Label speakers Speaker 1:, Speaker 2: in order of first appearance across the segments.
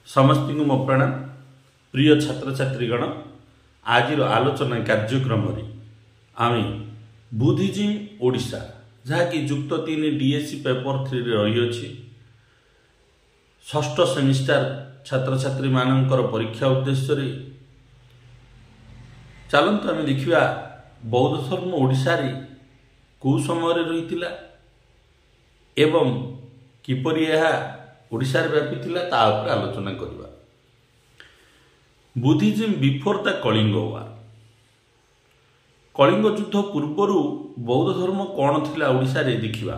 Speaker 1: समस्त को मो प्रणाम। प्रिय छात्र छात्रीगण, आज आलोचना कार्यक्रम आम बुद्धिजिम ओडिशा जहाँकि युक्त 3 डीएससी पेपर 3 रही षष्ठ सेमिस्टर छात्र छात्री मानकर परीक्षा उद्देश्य चलते आम देखा बौद्ध धर्म ओडिशा रे कौ समय रही एवं किपरि यह ओडिशा रे व्यापी थिला ता उपर आलोचना करबा। बुद्धिजिम बिफोर द कलिंग वार, कलिंग युद्ध पूर्वर बौद्ध धर्म कौन थिला ओडिशा रे देखिबा।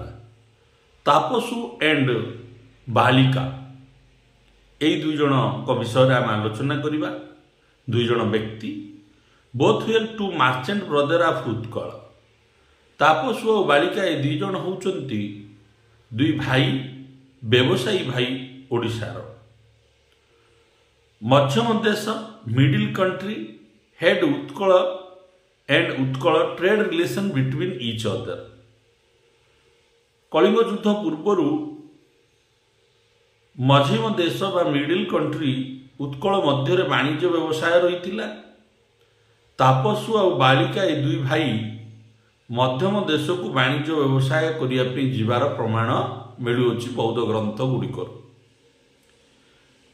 Speaker 1: तापसु एंड बालिका एई दुई जन को विषय आम आलोचना करबा। दुई जन व्यक्ति both were two merchant brother of Utkal. Tapasu और बालिका ए दुई जन होउचंती दुई भाई व्यवसायी भाई ओडिशार। मध्यम देश middle country had Utkal and Utkal trade relation between each other. Kalinga युद्ध पूर्वर मध्यम देश बा मिडिल कंट्री उत्कल मध्य वाणिज्य व्यवसाय रही। तापसु और बालिका ए दुई भाई मध्यम देश को वाणिज्य व्यवसाय करने जीवार प्रमाण मिलुअछि बौद्ध ग्रंथ गुड़िक।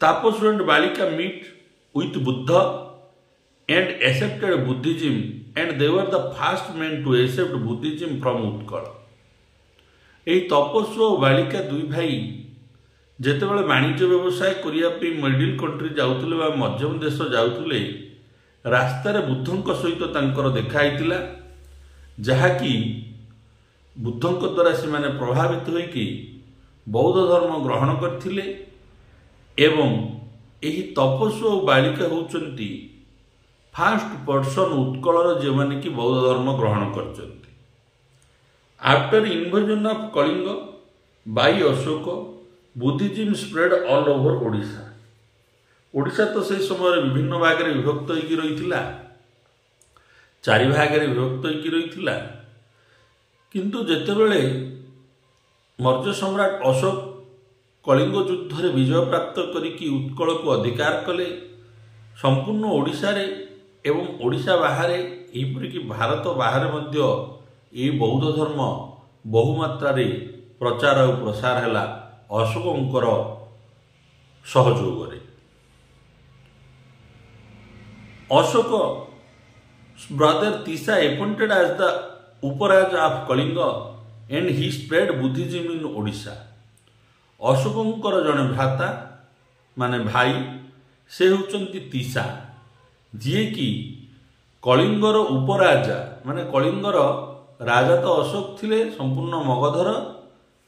Speaker 1: Tapasu and Bhallika meet with Buddha and accepted Buddhism and they were the first men to accept Buddhism from Utkal. यही तपस्वी और बालिका दुई भाई जेतेबेले वाणिज्य व्यवसाय करने मिडिल कंट्री जाउतले मध्यम देश जाउतले रास्तार बुद्धंक सहित तांकर देखाइतिला, जहाँकि बुद्धंक द्वारा से माने प्रभावित होइकि बौद्ध धर्म ग्रहण करथिले एवं एही तपस्वी और बालिका होउचंती फर्स्ट पर्सन उत्कलर जे माने कि बौद्ध धर्म ग्रहण करचंती। After invasion of Kalinga by Ashoka, Buddhism spread all over Odisha. Odisha तो से समय विभिन्न भाग में विभक्त होइकि रहिथिला, 4 भाग में विभक्त होइकि रहिथिला। किंतु जेतेबेले मौर्य सम्राट अशोक कलिंग युद्ध रे विजय प्राप्त करिकि उत्कल को अधिकार कले, संपूर्ण ओडिशा रे एवं ओडिशा बाहर एपरिक भारत बाहर मध्य ये बौद्ध धर्म बहुमात्रा रे प्रचार और प्रसार हैला अशोकंकर सहयोग रे। Ashoka brother Tissa appointed as the uparaja of Kalinga and he spread Buddhism in Odisha. अशोकंकर जड़े भ्राता माने भाई से होचंती तीसा, जी कि कलिंगर उपराजा माने कलिंगर राजा तो अशोक थिले संपूर्ण मगधर,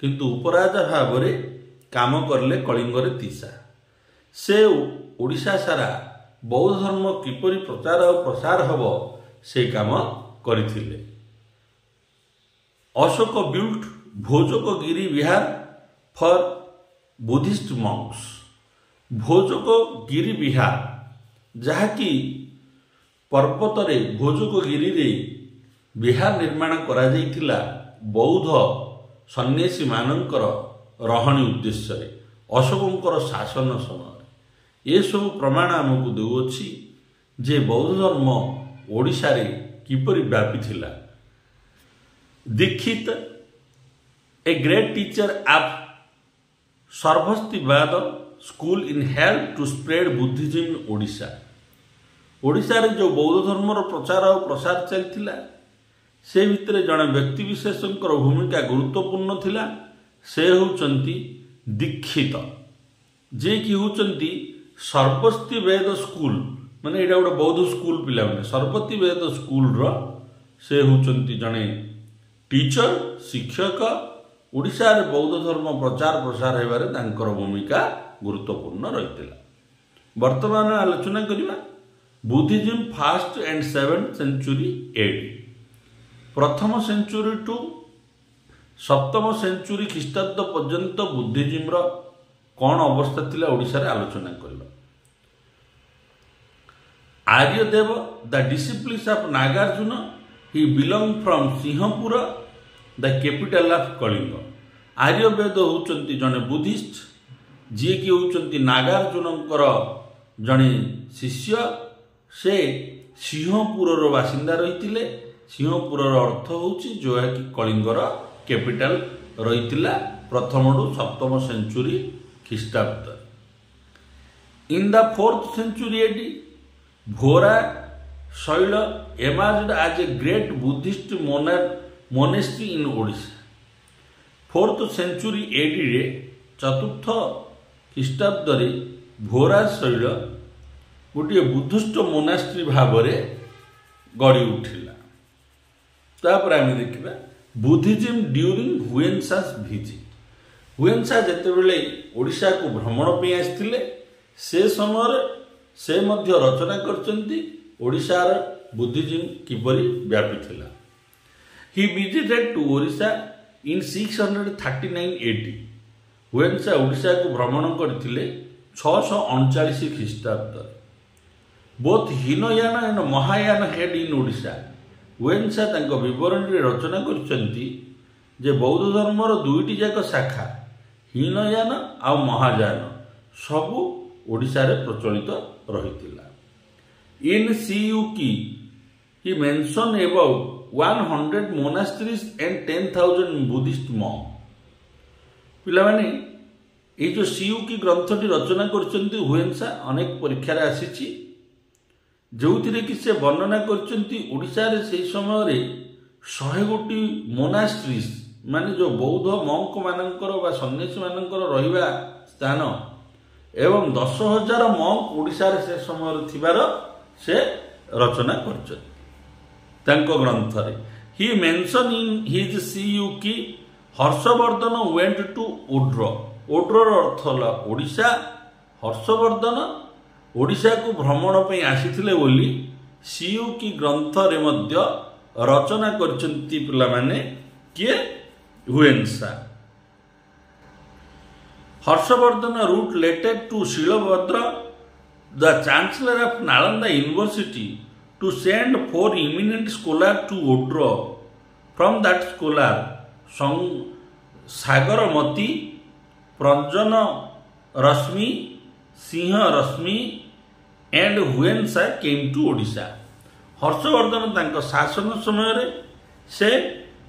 Speaker 1: किंतु उपराजा भाव में काम करले कलिंगर तीसा। से ओडिशा सारा बौद्ध धर्म किपरि प्रचार और प्रसार हबो से काम करथिले। Ashok built Bhojak Giri Vihar for Buddhist Monks. भोजक गिरी विहार जहाँकि पर्वत रे भोजक गिरी रे विहार निर्माण करा जाइथिला बौद्ध सन्यासी मानकर रहणी उद्देश्य रे अशोकंकर शासन समय। ये सब प्रमाण आमको देउछि जे बौद्ध धर्म ओडिशा रे किपरि व्यापी थिला। Dikshit a great teacher of Sarvastivada school in help to spread Buddhism in Odisha. Odisha रे जो बौद्ध धर्म प्रचार और प्रसार चलथिला से भितरे जड़े व्यक्ति विशेषकर भूमिका गुरुत्वपूर्ण थिला। से होचंती दीक्षित, जे कि होचंती सर्वस्ति वेद स्कूल माने एटा गोटे बौद्ध स्कूल पिला माने सर्वस्ति वेद स्कूल रो से होचंती जड़े टीचर शिक्षक। ओडिशा रे बौद्ध धर्म प्रचार प्रसार हेबारे तांकर भूमिका गुरुत्वपूर्ण रहितला। वर्तमान आलोचना करिबा Buddhism first and 7th century AD. प्रथम सेंचुरी टू 7th सेंचुरी ख्रीष्टाब्द पर्यंत बुद्धिजिम रो कौन अवस्था थिला ओडिशा रे आलोचना करिबा। Aryadeva the disciplines of Nagarjuna, he belong from Simhapura the capital of Kalinga. Aryaveda होचंती जने बुद्धिस्ट जी कि होउचंती नागार्जुनकर जड़े शिष्य से सिंहपुर बासिंदा रही। सिंहपुर अर्थ होउची जो है कि कलिंगर कैपिटल रही प्रथम टू सप्तम सेंचुरी ख्रीष्टाब्द। In the 4th century AD भोरा शैल emerged as a great Buddhist monastery in Odisha। 4th century AD रे चतुर्थ ख्रीष्टाब्द रे भोरा शैल गोटे बुद्धिस्ट मोनास्ट्री भाव गढ़ी उठिला। तापर आम देखा बुद्धिज्म ड्यूरिंग हुएन्सास भिजिट। हुएन्सा जितेबाला ओडिशा को भ्रमण पे आसते से समय से मध्य रचना करचंती ओडिशार बुद्धिज्म किपरि व्यापी थिला। He visited to Odisha in 639 AD। हुएन्सा ओडिशा को भ्रमण करथिले 639 ख्रीष्टाब्द। Both Hinayana and Mahayana head in Odisha. हुएन्सा तांको विवरण रे रचना करचंती जे बौद्ध धर्मर दुईटी जाक शाखा हीनयान आ महायान सबू ओडिशा रे प्रचलित रहितिला। In Siyuki he mention about 100 monasteries and 10,000 Buddhist monk. पिला माने ये जो सीयूकी ग्रंथटी रचना करचंती हुएन्सा अनेक परीक्षा रे आसीची जो कि से वर्णना करचंती ओडिशा रे से समय रे 100 गोटी मोनास्ट्रीज माने जो बौद्ध मॉन्क मानकर बा सन्यासी मानकर रहिबा स्थान एवं 10,000 मॉन्क ओडिशा रे से समय थिबार से रचना करचंती तांको ग्रंथ रे। He mention in his Siyuki Harshavardhana went to Odra. ओड्रर अर्थ होला ओडिशा। हर्षवर्धन ओडिशा को भ्रमण पे आसीथिले बोली सीयूकी ग्रंथ रे मध्य रचना करचंती पिला माने किए हुएन्सा। Harshavardhana wrote letter to Shilabhadra the chancellor of Nalanda university to send 4 eminent scholars to Odro। From that scholar Sagarmati, Prajna Rashmi, Simha Rashmi and हुएन्सा केम टू ओडिशा। हर्षवर्धन तांको शासन समय रे से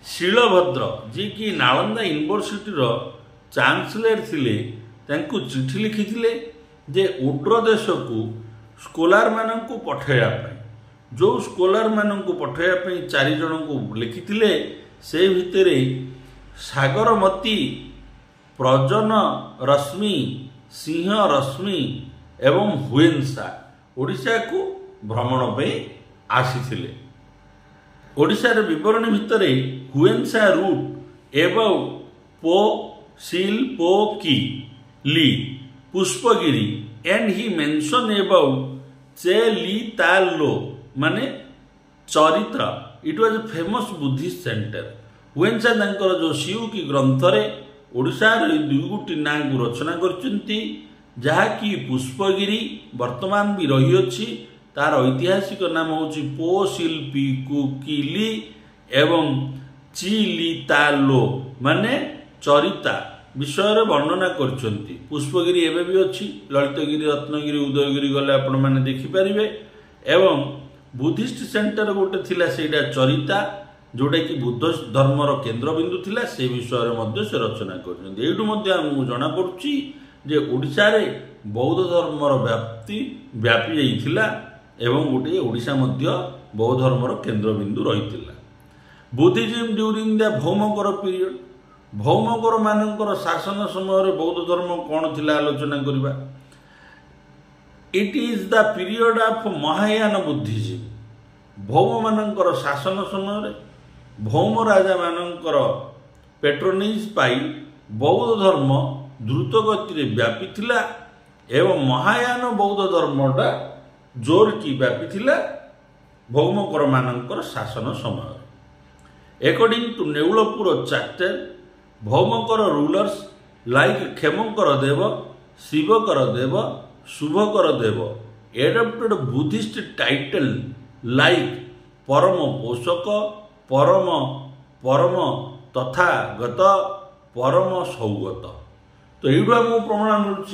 Speaker 1: शिलभद्र जी कि नालंदा यूनिवर्सिटी रो चांसलर थिले तांको चिठी लिखिथिले जे ओड्र देश को स्कॉलर माननकु पठाया पई। जो स्कॉलर माननकु पठाया पई 4 जन को लिखिथिले से भितरे सागरमती, प्रजन रश्मि, सिंह रश्मि एवं हुएन्सा ओडिशा को भ्रमण पे आसीथिले। ओडिशा रे विवरण भितरे हुएन्सा रूट एवं पो सील पो की ली Pushpagiri and he mention about चे ली तालो माने चरित्र। It was famous Buddhist center. हुएन्सा तांकर जो सीयूकी ग्रंथ रे ओडिशा रे दुईगुटी नाम को रचना करचंती जहाँकि पुष्पगिरी वर्तमान भी रही अछि। तार ऐतिहासिक नाम होची पो शिल्पी कुकिली एवं चिलितालो माने चरिता विषय रे वर्णना करचंती। पुष्पगिरी एबे भी अछि। ललितगिरी, रत्नगिरी, उदयगिरी गले आपण माने देखि परिबे। एवं बुद्धिस्ट सेंटर गोटे थिला सेटा चरिता जोटा कि बुद्ध धर्मर केन्द्रबिंदु थिला से विषय रे मध्य से रचना करचंती। एठु मध्य हमहु जणा पड़ुची जे ओडिशा रे बौद्ध धर्मर व्यापी जाइथिला एवं गोटे ओडिशा मध्य बौद्ध धर्मर केन्द्रबिंदु रहिथिला। Buddhism during the Bhaumakara period. Bhaumakara मानकर शासन समय बौद्ध धर्म कौन थिला आलोचना करिबा। It is the period of Mahayana Buddhism. Bhauma मानकर शासन समय भौम राजा मानकर पेट्रोनेज पाई बौद्ध धर्म द्रुत गति व्यापी थिला एवं महायान बौद्ध धर्मटा जोर की व्यापी थिला भौमकर मानकर शासन समय। According to Neulpur chapter Bhaumakara rulers like Kshemankara Deva, Shivakara Deva, Shubhakara Deva adapted Buddhist title like Parama Poshaka, परम परम तथागत, परम सौगत। तो यू आमको प्रमाण मिलूँ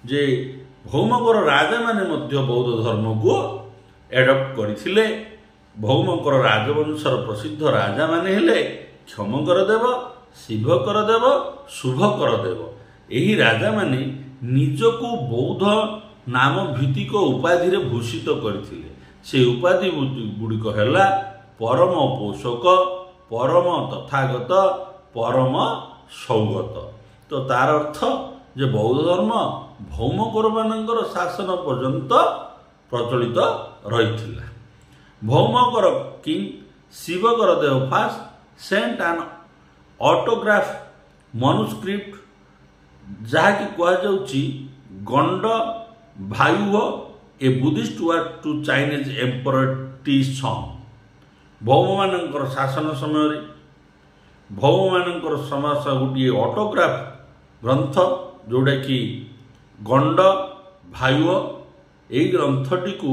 Speaker 1: जे भौमकर राजा माने मध्य बौद्ध धर्म को एडप्ट करथिले। भौमकर राजवंशर प्रसिद्ध राजा माने हेले क्षमकर देव, शिवकर देव, शुभकर देव। यही राजा माने निजको बौद्ध नाम भित्तिक उपाधि रे भूषित करथिले। से उपाधि गुड़िक है परम पोषक, परम तथागत, परम सौगत। तो तार अर्थ जे बौद्ध धर्म भौमकर मानकर शासन पर्यंत प्रचलित रही। Bhaumakara king Shivakara Deva first sent an autograph manuscript जहाँकि कहुच्छी Ganda Vyuha a Buddhist word to Chinese emperor Te Song. Bhauma मानकर शासन समय भौम मानकर समास गोटे ऑटोग्राफ ग्रंथ जोड़ा कि गंड भायु यही ग्रंथटी को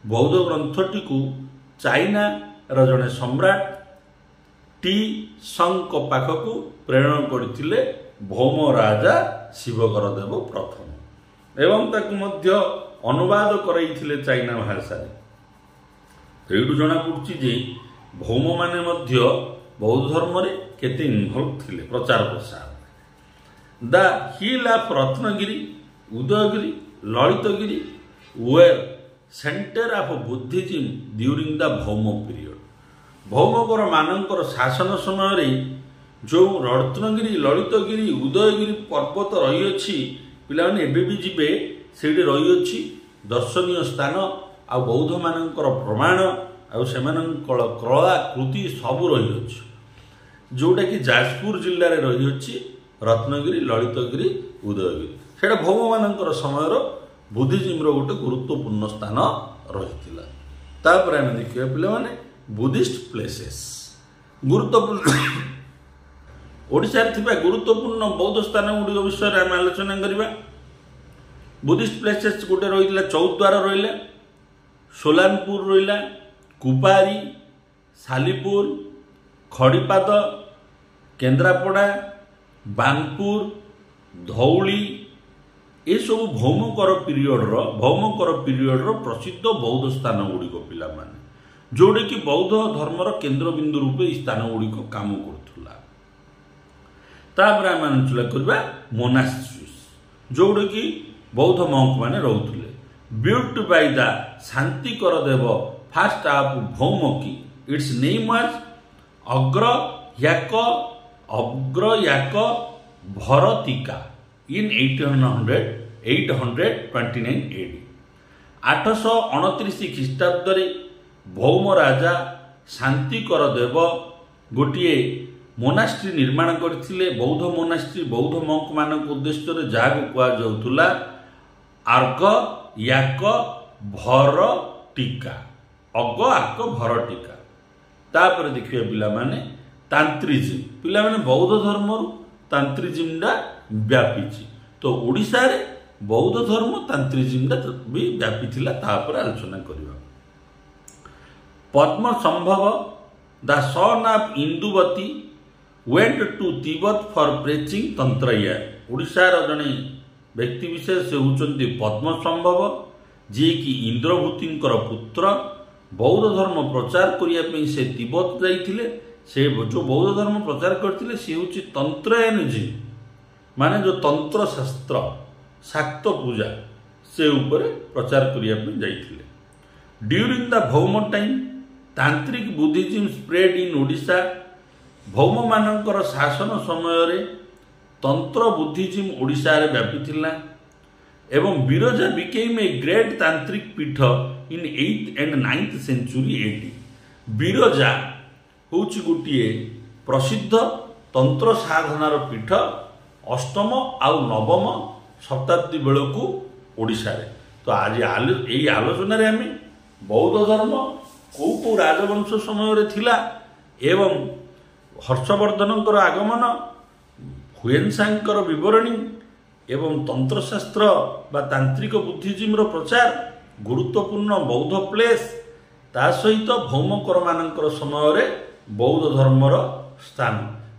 Speaker 1: बौद्ध ग्रंथटी को चाइना जड़े सम्राट टी संग पाखक प्रेरण करते भौम राजा शिवकर देव प्रथम एवं ताकू मध्य अनुवाद करते चाइना भाषा। ये जना पड़ी जे भौम माने मध्य बौद्ध धर्म रे केते इनभल्व थिले प्रचार प्रसार। The hill of Ratnagiri, Udayagiri, Lalitgiri were centre of Buddhism during the Bhauma period. Bhaumakara मानकर शासन समय जो रत्नगिरी, ललितगिरी, उदयगिरी पर्वत रही पिलाने एबे भी जीवे से रही दर्शनीय स्थान आ बौद्ध मानकर प्रमाण आर कलाकृति सबू रही जोटा कि जाजपुर जिले में रही रत्नगिरी, ललितगिरी, उदयगिरी। से भौम मानकर समय बुद्धिज्म गोटे गुरुत्वपूर्ण स्थान रही। तापर आम देखिए पे बुद्धिस्ट प्लेसेस गुरुत्वपूर्ण ओडिशा गुरुत्वपूर्ण बौद्ध स्थान गुड़िक विषय में आम आलोचना करवा। बुद्धिस्ट प्लेसेस गोटे रही चौद्वार रहा, सोलानपुर रहा, कुपारी, सालीपुर, खड़ीपाद, केन्द्रापड़ा, बानपुर, धौली ये सब भौमकर पीरियड प्रसिद्ध बौद्ध स्थान गुड़िक पिला माने जोड़े कि बौद्ध धर्मर केन्द्र बिंदु रूपे स्थान गुड़िक काम करुला। तापर आम आलोचना करवा मोनास्ट्रीज जोड़े कि बौद्ध मंक माने रहउथिले। Built by the Shantikara Deva first of Bhaumaki, its name was Agrayak Bharatika in 829 AD। 829 ख्रीष्टाब्द भौम राजा शांतिकर देव गोटे मोनास्ट्री निर्माण करथिले। बौद्ध मोनास्ट्री बौद्ध मंक मानक उद्देश्य जहाँ कहुला अर्घ याक भर टीका, अग आक भर टीका। तापर देखिए पिला माने तांत्रिज्म, पिला माने बौद्ध धर्म तांत्रिज्म व्यापी। तो ओडिशा रे बौद्ध धर्म तांत्रिज्म भी व्यापी थिला। तापर आलोचना करिवा Padma Sambhava the son of Induvati went to Tibet for preaching Tantrayana. Odisha रो जने व्यक्ति विशेष से होचंती पद्म संभव जी कि इंद्रभूतिंकर पुत्र। बौद्ध धर्म प्रचार करने से तिब्बत जाइथिले। से जो बौद्ध धर्म प्रचार करथिले से होची तंत्रयानजी माने जो तंत्र शास्त्र शाक्त पूजा से ऊपर प्रचार करने जाइथिले। ड्यूरिंग द भौम टाइम तांत्रिक बुद्धिज्म स्प्रेड इन ओडिशा। भौम मानकर शासन समय तंत्र बुद्धिज्म ओडिशा रे व्यापी थिला एवं बिरजा बिकेम ए ग्रेट तांत्रिक पीठ इन 8th and 9th century AD। Biraja होची गोटे प्रसिद्ध तंत्र साधनार पीठ अष्टम आउ नवम शताब्दी बेलू ओडिशा रे। तो आज यही आलोचन आम बौद्ध धर्म कौ राजवंश समय थिला एवं हर्षवर्धनकर आगमन, हुएनसांगर विवरणी एवं तंत्रशास्त्र बा तांत्रिक बुद्धिज्म प्रचार, गुरुत्वपूर्ण बौद्ध प्लेस, ता सहित भौमकर मानकर समय बौद्ध धर्मर स्थान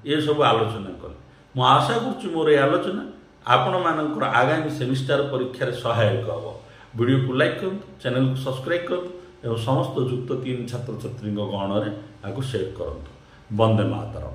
Speaker 1: ये सब आलोचना कले। मु आशा करुच्ची मोर आलोचना आपण मानकर आगामी सेमिस्टर परीक्षा सहायक हम। वीडियो को लाइक करूँ, चैनल को सब्सक्राइब करूँ और समस्त युक्त 3 छात्र छात्री गहन में शेयर करूँ। वंदे मातरम।